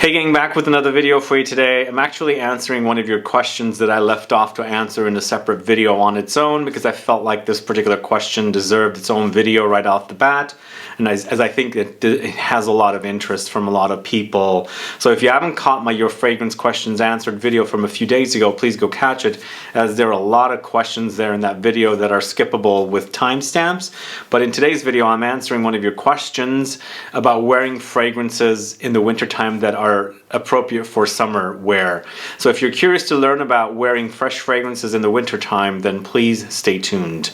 Hey gang, back with another video for you today. I'm actually answering one of your questions that I left off to answer in a separate video on its own because I felt like this particular question deserved its own video right off the bat, and as I think it has a lot of interest from a lot of people. So if you haven't caught my Your Fragrance Questions Answered video from a few days ago, please go catch it, as there are a lot of questions there in that video that are skippable with timestamps. But in today's video I'm answering one of your questions about wearing fragrances in the wintertime that are appropriate for summer wear. So if you're curious to learn about wearing fresh fragrances in the wintertime, then please stay tuned.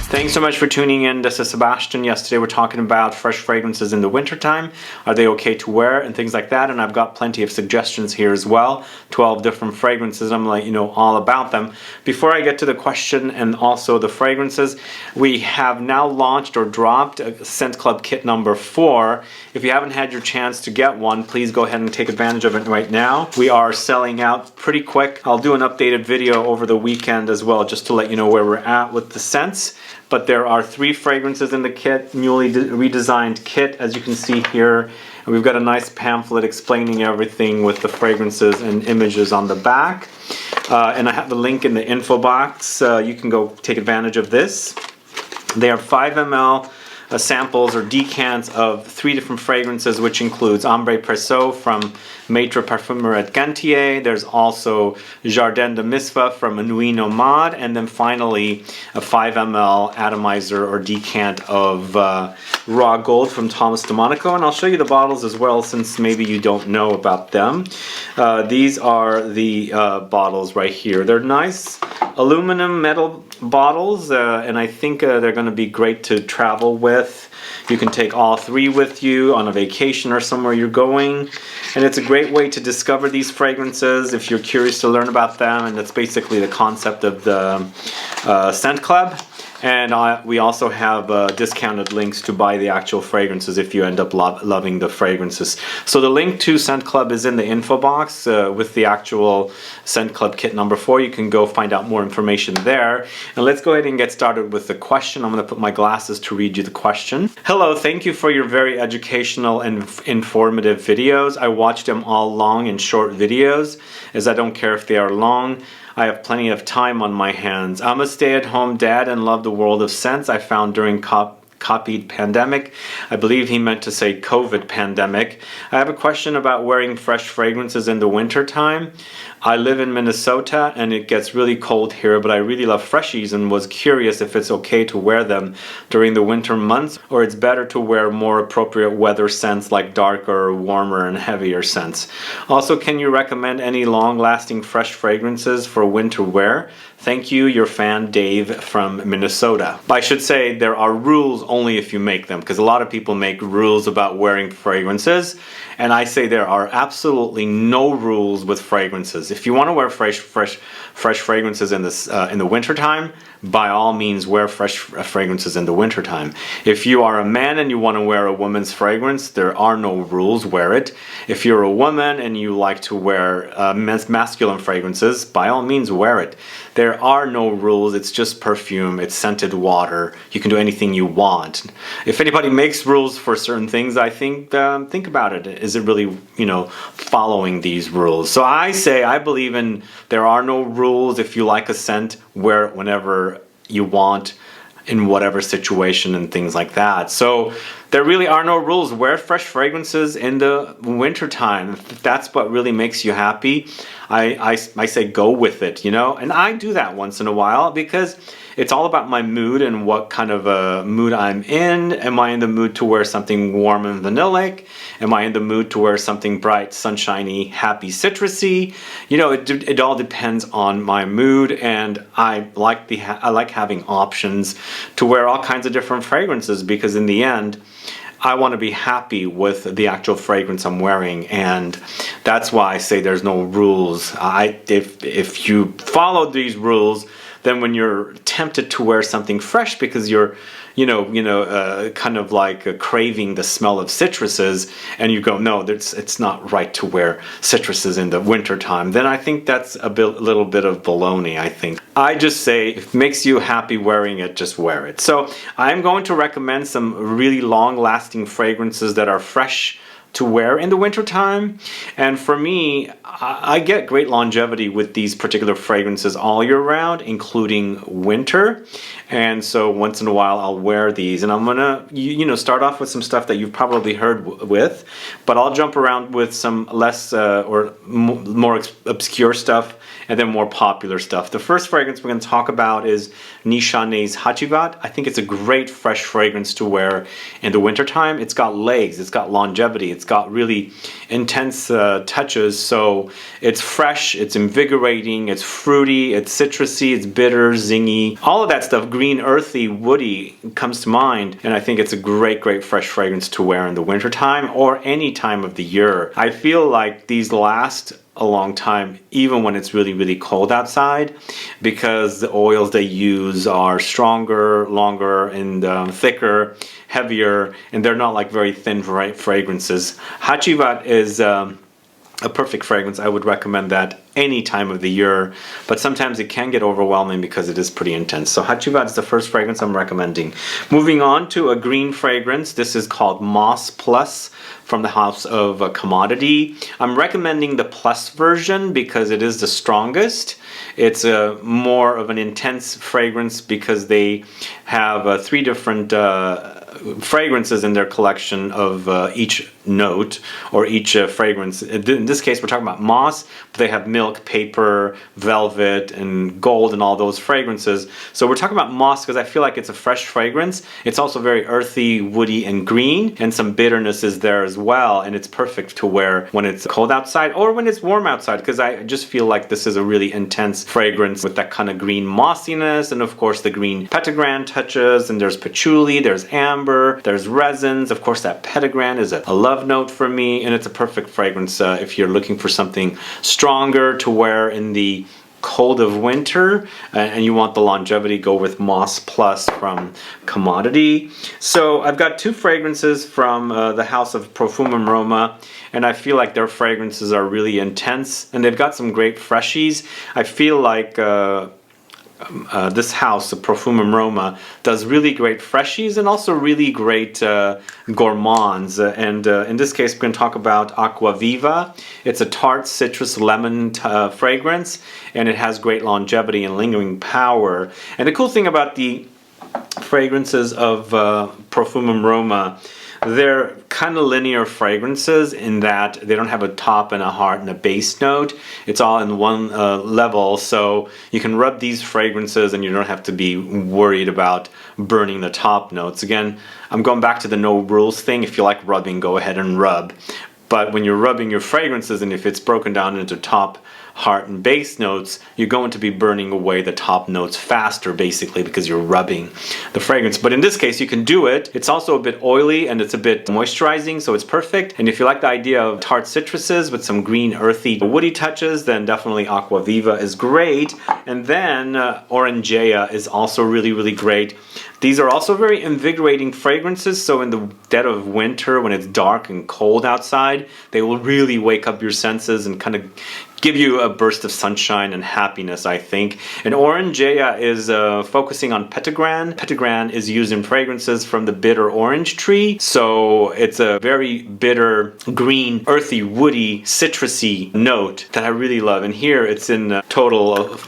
Thanks so much for tuning in. This is Sebastian. Yesterday we're talking about fresh fragrances in the wintertime. Are they okay to wear and things like that? And I've got plenty of suggestions here as well. 12 different fragrances. I'm gonna let you know all about them. Before I get to the question and also the fragrances, we have now launched or dropped a Scent Club kit number 4. If you haven't had your chance to get one, please go ahead and take advantage of it right now. We are selling out pretty quick. I'll do an updated video over the weekend as well, just to let you know where we're at with the scents. But there are 3 fragrances in the kit, newly redesigned kit, as you can see here. And we've got a nice pamphlet explaining everything with the fragrances and images on the back. And I have the link in the info box. You can go take advantage of this. They are 5 ml samples or decants of 3 different fragrances, which includes Ambre Perso from Maître Parfumeur at Gantier. There's also Jardin de Misva from Nuit Nomade, and then finally a 5 ml atomizer or decant of Raw Gold from Thomas DeMonico. And I'll show you the bottles as well, since maybe you don't know about them. These are the bottles right here. They're nice aluminum metal bottles, and I think they're going to be great to travel with. You can take all 3 with you on a vacation or somewhere you're going, and it's a great way to discover these fragrances if you're curious to learn about them. And that's basically the concept of the Scent Club. And we also have discounted links to buy the actual fragrances if you end up loving the fragrances. So the link to Scent Club is in the info box with the actual Scent Club kit number 4. You can go find out more information there. And let's go ahead and get started with the question. I'm going to put my glasses to read you the question. Hello, thank you for your very educational and informative videos. I watch them all long and short videos, as I don't care if they are long. I have plenty of time on my hands. I'm a stay-at-home dad and love the world of scents I found during copied pandemic. I believe he meant to say COVID pandemic. I have a question about wearing fresh fragrances in the winter time. I live in Minnesota and it gets really cold here, but I really love Freshies and was curious if it's okay to wear them during the winter months, or it's better to wear more appropriate weather scents like darker, warmer, and heavier scents. Also, can you recommend any long-lasting fresh fragrances for winter wear? Thank you, your fan Dave from Minnesota. I should say there are rules only if you make them, because a lot of people make rules about wearing fragrances, and I say there are absolutely no rules with fragrances. If you want to wear fresh fragrances in the wintertime, by all means wear fresh fragrances in the wintertime. If you are a man and you want to wear a woman's fragrance, there are no rules, wear it. If you're a woman and you like to wear masculine fragrances, by all means wear it. There are no rules, it's just perfume, it's scented water, you can do anything you want. If anybody makes rules for certain things, I think about it. Is it really, following these rules? So I believe in there are no rules. If you like a scent, wear it whenever you want, in whatever situation and things like that. So there really are no rules. Wear fresh fragrances in the winter time. If that's what really makes you happy, I say go with it, and I do that once in a while because it's all about my mood and what kind of a mood I'm in. Am I in the mood to wear something warm and vanillic? Am I in the mood to wear something bright, sunshiny, happy, citrusy? It all depends on my mood, and I like having options to wear all kinds of different fragrances, because in the end, I want to be happy with the actual fragrance I'm wearing, and that's why I say there's no rules. If you follow these rules, then when you're tempted to wear something fresh because you're kind of like craving the smell of citruses, and you go, no, it's not right to wear citruses in the winter time, then I think that's a little bit of baloney, I think. I just say, if it makes you happy wearing it, just wear it. So I'm going to recommend some really long-lasting fragrances that are fresh to wear in the winter time. And for me, I get great longevity with these particular fragrances all year round, including winter. And so once in a while I'll wear these, and I'm gonna start off with some stuff that you've probably heard with, but I'll jump around with some less or more obscure stuff, and then more popular stuff. The first fragrance we're going to talk about is NISHANE's HACIVAT. I think it's a great fresh fragrance to wear in the wintertime. It's got legs, it's got longevity, it's got really intense touches, so it's fresh, it's invigorating, it's fruity, it's citrusy, it's bitter, zingy, all of that stuff. Green, earthy, woody comes to mind, and I think it's a great fresh fragrance to wear in the wintertime or any time of the year. I feel like these last a long time, even when it's really cold outside, because the oils they use are stronger, longer, and thicker, heavier, and they're not like very thin fragrances. HACIVAT is a perfect fragrance. I would recommend that any time of the year, but sometimes it can get overwhelming because it is pretty intense. So HACIVAT is the first fragrance I'm recommending. Moving on to a green fragrance. This is called Moss Plus from the house of Commodity. I'm recommending the Plus version because it is the strongest. It's more of an intense fragrance because they have 3 different fragrances in their collection of each note or each fragrance. In this case we're talking about moss, but they have milk, paper, velvet, and gold, and all those fragrances. So we're talking about moss because I feel like it's a fresh fragrance. It's also very earthy, woody, and green, and some bitterness is there as well, and it's perfect to wear when it's cold outside or when it's warm outside, because I just feel like this is a really intense fragrance with that kind of green mossiness, and of course the green Petitgrain touches, and there's patchouli, there's amber, there's resins. Of course that Petitgrain is a love note for me, and it's a perfect fragrance if you're looking for something stronger to wear in the cold of winter and you want the longevity. Go with Moss Plus from Commodity. So I've got 2 fragrances from the house of PROFUMUM ROMA, and I feel like their fragrances are really intense, and they've got some great freshies. I feel like this house, the PROFUMUM ROMA, does really great freshies and also really great gourmands. And in this case, we're going to talk about ACQUA VIVA. It's a tart citrus lemon fragrance, and it has great longevity and lingering power. And the cool thing about the fragrances of PROFUMUM ROMA, they're kind of linear fragrances in that they don't have a top and a heart and a base note. It's all in one level, so you can rub these fragrances and you don't have to be worried about burning the top notes. Again, I'm going back to the no rules thing. If you like rubbing, go ahead and rub. But when you're rubbing your fragrances, and if it's broken down into top, heart, and base notes, you're going to be burning away the top notes faster, basically, because you're rubbing the fragrance. But in this case, you can do it. It's also a bit oily and it's a bit moisturizing, so it's perfect. And if you like the idea of tart citruses with some green, earthy, woody touches, then definitely ACQUA VIVA is great. And then ORANGEA is also really great. These are also very invigorating fragrances, so in the dead of winter, when it's dark and cold outside, they will really wake up your senses and kind of give you a burst of sunshine and happiness, I think. And ORANGEA is focusing on Petitgrain. Petitgrain is used in fragrances from the bitter orange tree, so it's a very bitter, green, earthy, woody, citrusy note that I really love. And here it's in total,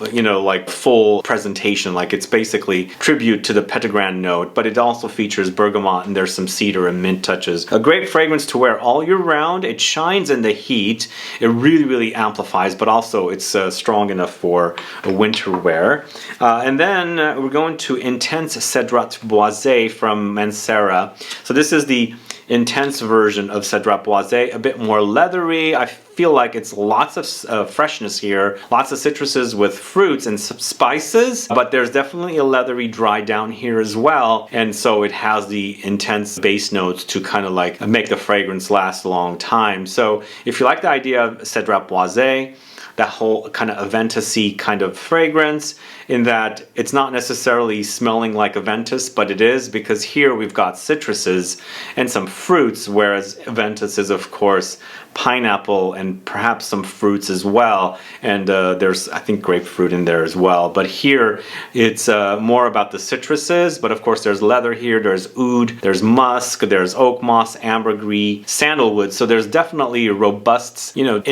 like full presentation, like it's basically tribute to the Petitgrain note, but it also features bergamot, and there's some cedar and mint touches. A great fragrance to wear all year round. It shines in the heat. It really amplifies, but also it's strong enough for a winter wear. And then we're going to Intense CEDRAT Boisé from MANCERA. So this is the intense version of CEDRAT Boisé, a bit more leathery. I feel like it's lots of freshness here, lots of citruses with fruits and some spices, but there's definitely a leathery dry down here as well, and so it has the intense base notes to kind of like make the fragrance last a long time. So if you like the idea of CEDRAT Boisé, that whole kind of Aventus-y kind of fragrance, in that it's not necessarily smelling like Aventus, but it is, because here we've got citruses and some fruits, whereas Aventus is of course pineapple and perhaps some fruits as well, and there's I think grapefruit in there as well. But here it's more about the citruses, but of course there's leather here, there's oud, there's musk, there's oak moss, ambergris, sandalwood. So there's definitely robust, you know,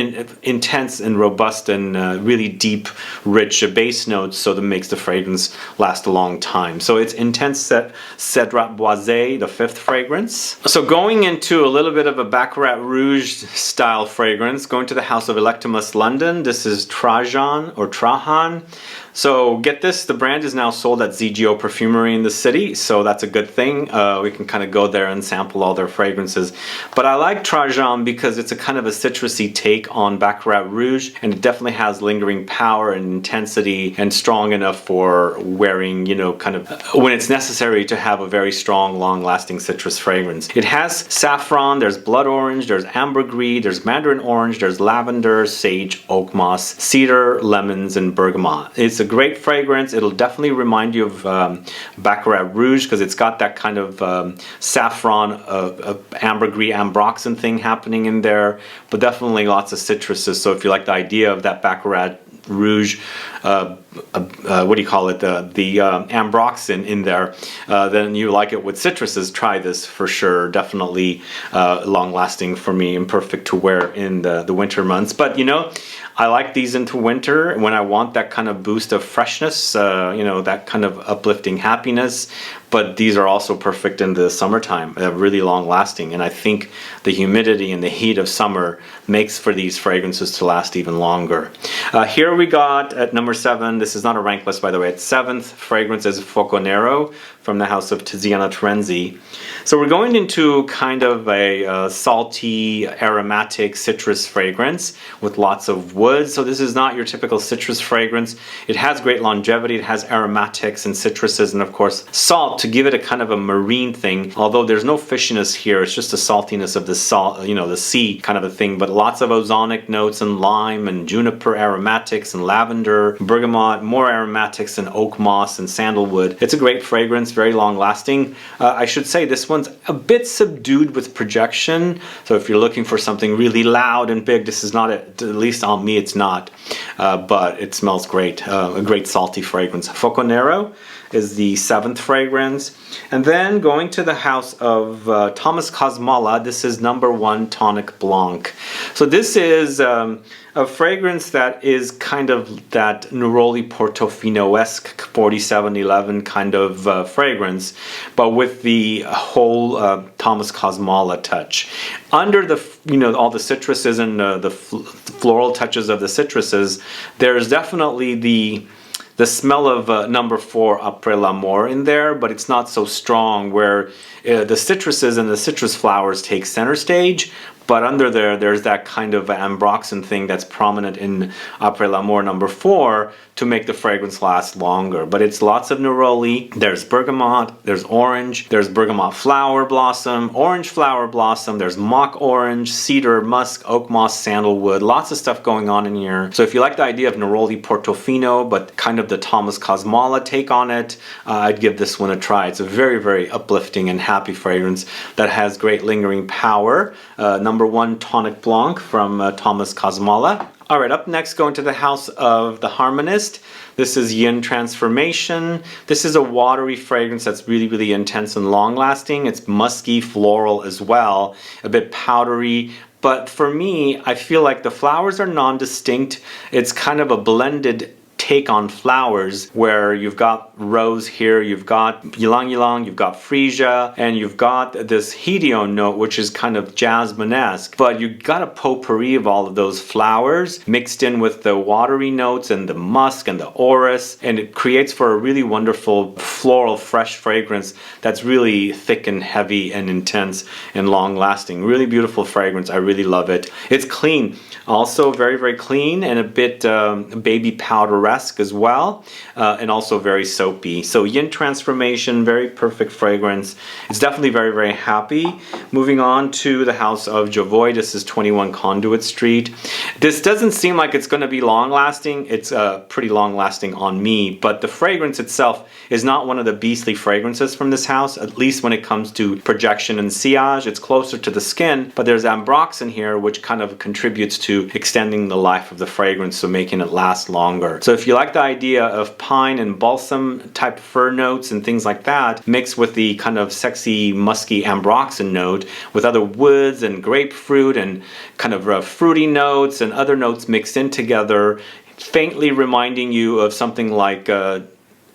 intense and robust and really deep, rich base notes, so that makes the fragrance last a long time. So it's intense CEDRAT Boisé, the 5th fragrance. So going into a little bit of a Baccarat Rouge style fragrance, going to the house of ELECTIMUSS London. This is TRAJAN or TRAJAN. So get this, the brand is now sold at ZGO Perfumery in the city, so that's a good thing. We can kind of go there and sample all their fragrances. But I like TRAJAN because it's a kind of a citrusy take on Baccarat Rouge, and it definitely has lingering power and intensity, and strong enough for wearing, you know, kind of when it's necessary to have a very strong, long-lasting citrus fragrance. It has saffron, there's blood orange, there's ambergris, there's mandarin orange, there's lavender, sage, oak moss, cedar, lemons, and bergamot. It's a great fragrance. It'll definitely remind you of Baccarat Rouge because it's got that kind of saffron, ambergris, ambroxan thing happening in there, but definitely lots of citruses. So if you like the idea of that Baccarat Rouge, what do you call it, the ambroxan in there, then you like it with citruses, try this for sure. Definitely long lasting for me and perfect to wear in the winter months. But you know, I like these into winter when I want that kind of boost of freshness, you know, that kind of uplifting happiness. But these are also perfect in the summertime. They're really long lasting, and I think the humidity and the heat of summer makes for these fragrances to last even longer. Here we got at number 7, this is not a rank list by the way, its 7th fragrance is FOCONERO from the house of TIZIANA TERENZI. So we're going into kind of a salty, aromatic citrus fragrance with lots of wood. So this is not your typical citrus fragrance. It has great longevity, it has aromatics and citruses, and of course salt to give it a kind of a marine thing. Although there's no fishiness here, it's just the saltiness of the salt, you know, the sea kind of a thing. But lots of ozonic notes and lime and juniper aromatics and lavender, bergamot, more aromatics and oak moss and sandalwood. It's a great fragrance, very long lasting. I should say this one's a bit subdued with projection. So if you're looking for something really loud and big, this is not it. At least on me it's not. But it smells great. A great salty fragrance. FOCONERO is the 7th fragrance. And then going to the house of Thomas Cosmola, this is number 1 Tonic Blanc. So this is a fragrance that is kind of that Neroli Portofino-esque 4711 kind of fragrance, but with the whole Thomas Cosmola touch. Under the, you know, all the citruses and the floral touches of the citruses, there's definitely the smell of number 4 Après l'Amour in there, but it's not so strong, where the citruses and the citrus flowers take center stage, but under there's that kind of ambroxan thing that's prominent in Après l'Amour number 4 to make the fragrance last longer. But it's lots of neroli, there's bergamot, there's orange, there's bergamot flower blossom, orange flower blossom, there's mock orange, cedar, musk, oak moss, sandalwood, lots of stuff going on in here. So if you like the idea of Neroli Portofino, but kind of the Thomas Cosmola take on it, I'd give this one a try. It's a very, very uplifting and happy fragrance that has great lingering power. Number 1 Tonic Blanc from Thomas Cosmola. Alright, up next, going to the house of the Harmonist. This is Yin Transformation. This is a watery fragrance that's really, really intense and long lasting. It's musky, floral as well, a bit powdery. But for me, I feel like the flowers are non-distinct. It's kind of a blended take on flowers, where you've got rose here, you've got ylang ylang, you've got freesia, and you've got this hedione note, which is kind of jasmine-esque, but you got a potpourri of all of those flowers mixed in with the watery notes and the musk and the orris, and it creates for a really wonderful floral fresh fragrance that's really thick and heavy and intense and long lasting. Really beautiful fragrance. I really love it. It's clean, also very, very clean, and a bit baby powder-esque. picturesque as well, and also very soapy. So yin transformation, very perfect fragrance. It's definitely very, very happy. Moving on to the house of Jovoy. This is 21 Conduit Street. This doesn't seem like it's going to be long lasting. It's pretty long lasting on me, but the fragrance itself is not one of the beastly fragrances from this house, at least when it comes to projection and sillage. It's closer to the skin, but there's ambroxan here, which kind of contributes to extending the life of the fragrance, so making it last longer. So if you like the idea of pine and balsam type fir notes and things like that, mixed with the kind of sexy musky ambroxan note with other woods and grapefruit and kind of fruity notes and other notes mixed in together, faintly reminding you of something like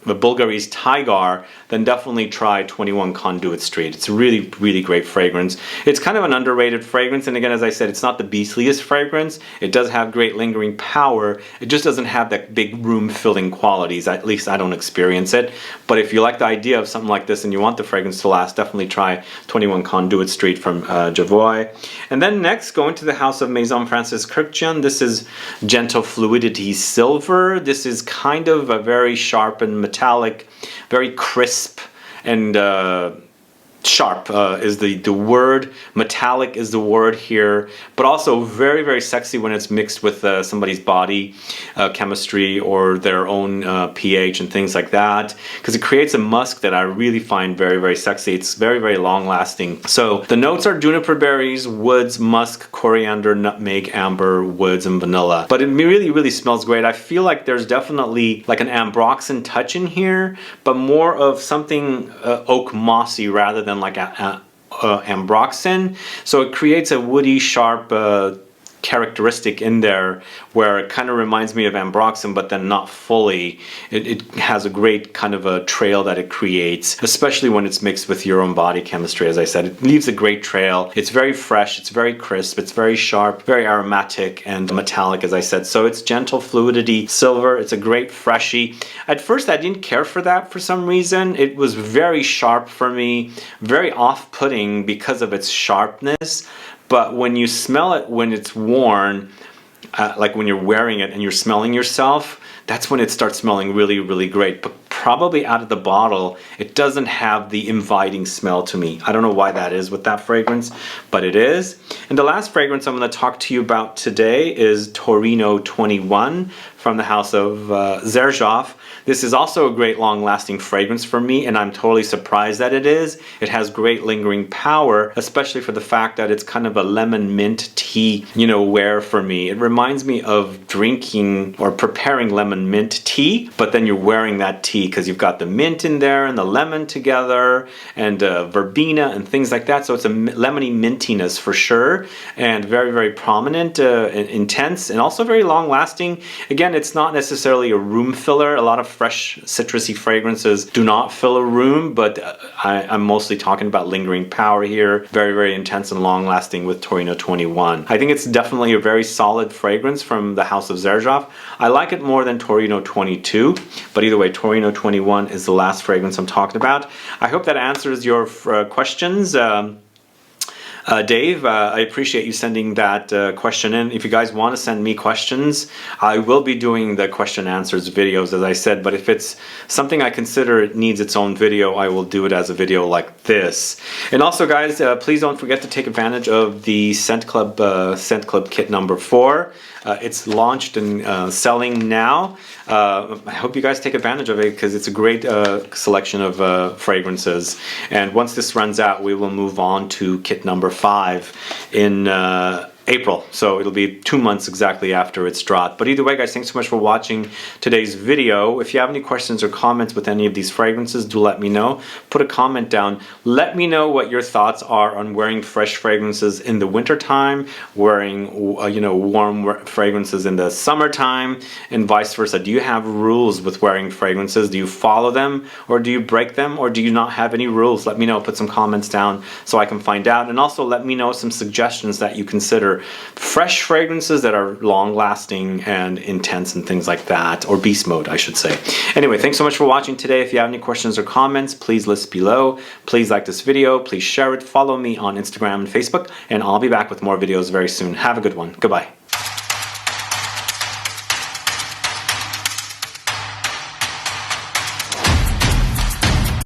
the Bulgari's Tigar, then definitely try 21 Conduit Street. It's a really, really great fragrance. It's kind of an underrated fragrance, and again, as I said, it's not the beastliest fragrance. It does have great lingering power. It just doesn't have that big room-filling qualities. At least I don't experience it. But if you like the idea of something like this and you want the fragrance to last, definitely try 21 Conduit Street from Jovoy. And then next, going to the house of Maison Francis Kurkdjian. This is Gentle Fluidity Silver. This is kind of a very sharp and metallic, very crisp and sharp is the word. Metallic is the word here, but also very, very sexy when it's mixed with somebody's body chemistry or their own pH and things like that, because it creates a musk that I really find very, very sexy. It's very, very long lasting. So the notes are juniper berries, woods, musk, coriander, nutmeg, amber, woods, and vanilla. But it really, really smells great. I feel like there's definitely like an ambroxan touch in here, but more of something oak mossy rather than like ambroxan. So it creates a woody, sharp characteristic in there where it kind of reminds me of ambroxan, but then not fully. It has a great kind of a trail that it creates, especially when it's mixed with your own body chemistry. As I said, it leaves a great trail. It's very fresh, it's very crisp, it's very sharp, very aromatic and metallic, as I said. So it's Gentle Fluidity Silver. It's a great freshie. At first I didn't care for that for some reason. It was very sharp for me, very off-putting because of its sharpness. But when you smell it when it's worn, like when you're wearing it and you're smelling yourself, that's when it starts smelling really, really great. But probably out of the bottle, it doesn't have the inviting smell to me. I don't know why that is with that fragrance, but it is. And the last fragrance I'm going to talk to you about today is Torino 21 from the house of Xerjoff. This is also a great long-lasting fragrance for me, and I'm totally surprised that it is. It has great lingering power, especially for the fact that it's kind of a lemon mint tea, you know, wear for me. It reminds me of drinking or preparing lemon mint tea, but then you're wearing that tea because you've got the mint in there and the lemon together and verbena and things like that. So it's a lemony mintiness for sure, and very, very prominent, intense, and also very long-lasting. Again, it's not necessarily a room filler. A lot of fresh citrusy fragrances do not fill a room, but I'm mostly talking about lingering power here. Very, very intense and long lasting with Torino 21. I think it's definitely a very solid fragrance from the house of Xerjoff. I like it more than Torino 22, but either way, Torino 21 is the last fragrance I'm talking about. I hope that answers your questions. Dave, I appreciate you sending that question in. If you guys want to send me questions, I will be doing the question answers videos, as I said, but if it's something I consider it needs its own video, I will do it as a video like this. And also, guys, please don't forget to take advantage of the Scent Club kit number 4. It's launched and selling now. I hope you guys take advantage of it because it's a great selection of fragrances. And once this runs out, we will move on to kit number 5 in April. So it'll be 2 months exactly after it's dropped. But either way, guys, thanks so much for watching today's video. If you have any questions or comments with any of these fragrances, do let me know. Put a comment down. Let me know what your thoughts are on wearing fresh fragrances in the wintertime, wearing warm fragrances in the summertime, and vice versa. Do you have rules with wearing fragrances? Do you follow them, or do you break them, or do you not have any rules? Let me know. Put some comments down so I can find out. And also let me know some suggestions that you consider fresh fragrances that are long lasting and intense and things like that, or beast mode, I should say. Anyway, thanks so much for watching today. If you have any questions or comments, please list below. Please like this video, please share it, follow me on Instagram and Facebook, and I'll be back with more videos very soon. Have a good one. Goodbye.